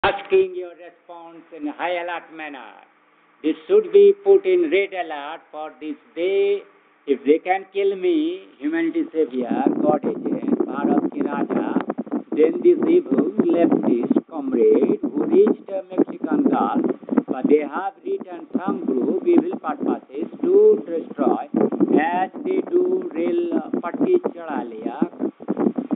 asking your response in high alert manner. This should be put in red alert for this day. If they can kill me, humanity savior, God agent, Bharat ki Raja, then this evil leftist comrade who reached Mexican Gulf, but they have written some group evil purposes to destroy as they do real Patti Chada Liya.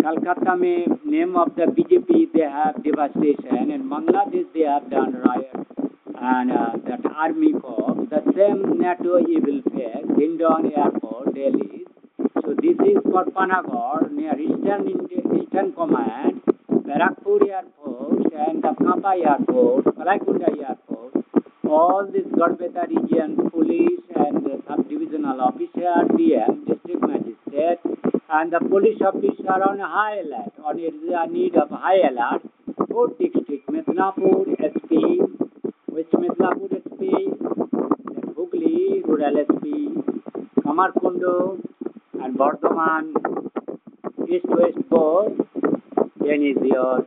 Calcutta में name of the BJP they have devastation. In Bangladesh they have done riot and that army corps, the same NATO evil flag, Hindon Airport, Delhi. So this is for Panagarh near Eastern Command, Barakpur Airport and the Kampa Airport, Kalaikunda Airport. All this Garbeta region police and sub-divisional officer, DM, district magistrate, and the police officer on high alert, on a need of high alert. Fourth district, Midnapur SP, which Midnapur SP, then Hooghly, Rural SP, Kamarkundu, and Bardhaman, East-West both, then is your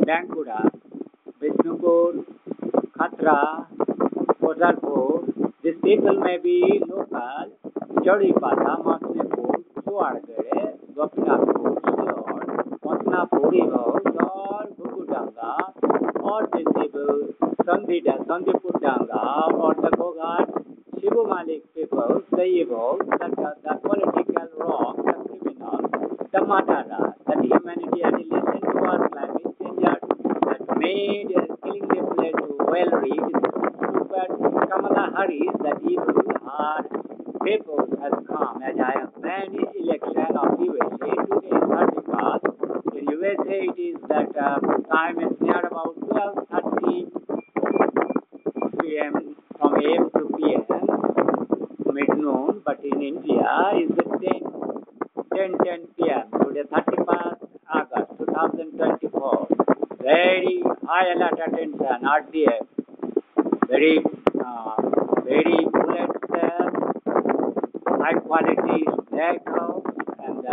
Bankura, Vishnupur, Khatra, Kozarpur. These people may be local, Chodipata, Masnepur, Suargare, Gopinathpur, Silor, Masnapur, or Gugudanga, or these people, Sandipur Danga, or the Kogat, Shivu Malik people, the evil, the political wrong, the criminal, the Matara, that humanity had listened to our climate change that made killing the place well read. But Kamala Harris, that evil hard people has come as I have planned election of USA. Today is 31st. In USA it is that time is near about 12:30 p.m. from AM to PM, mid-noon, but in India is the 10 p.m. Today 31st August 2024. Very high alert attention, RDF. Very bullet high quality vehicle and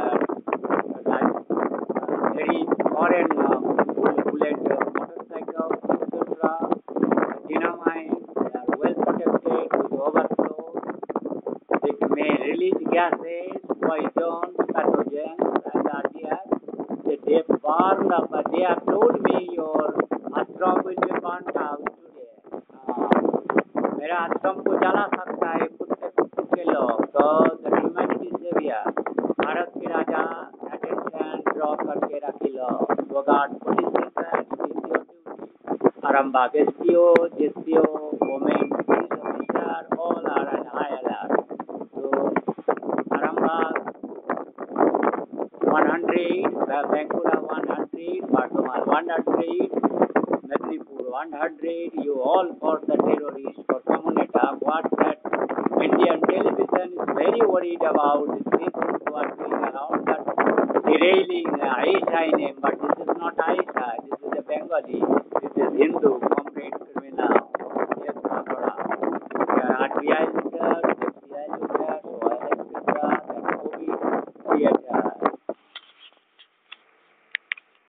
very foreign bullet motorcycle, etc. Dynamite, they are well protected with overflow. They may release gases, poisons, pathogens, and RDF. They burn up, but they have told me your ashram will be burnt out today. मेरा आश्रम को जला सकता है कुत्ते के लोग तो द ह्यूमैनिटी सेवियर भारत के राजा अटेंशन ड्रॉ करके रखी लो गोगार्ड police station DCO duty Arambagh SPO JCO women police officer all are on high alert तो Arambagh 100 Bankura 100 Bardhaman 100 Mednipur 100, you all for the terrorists, for Communita, what that Indian television is very worried about these people who are going around that derailing Aisha name, but this is not Aisha, this is a Bengali, this is Hindu.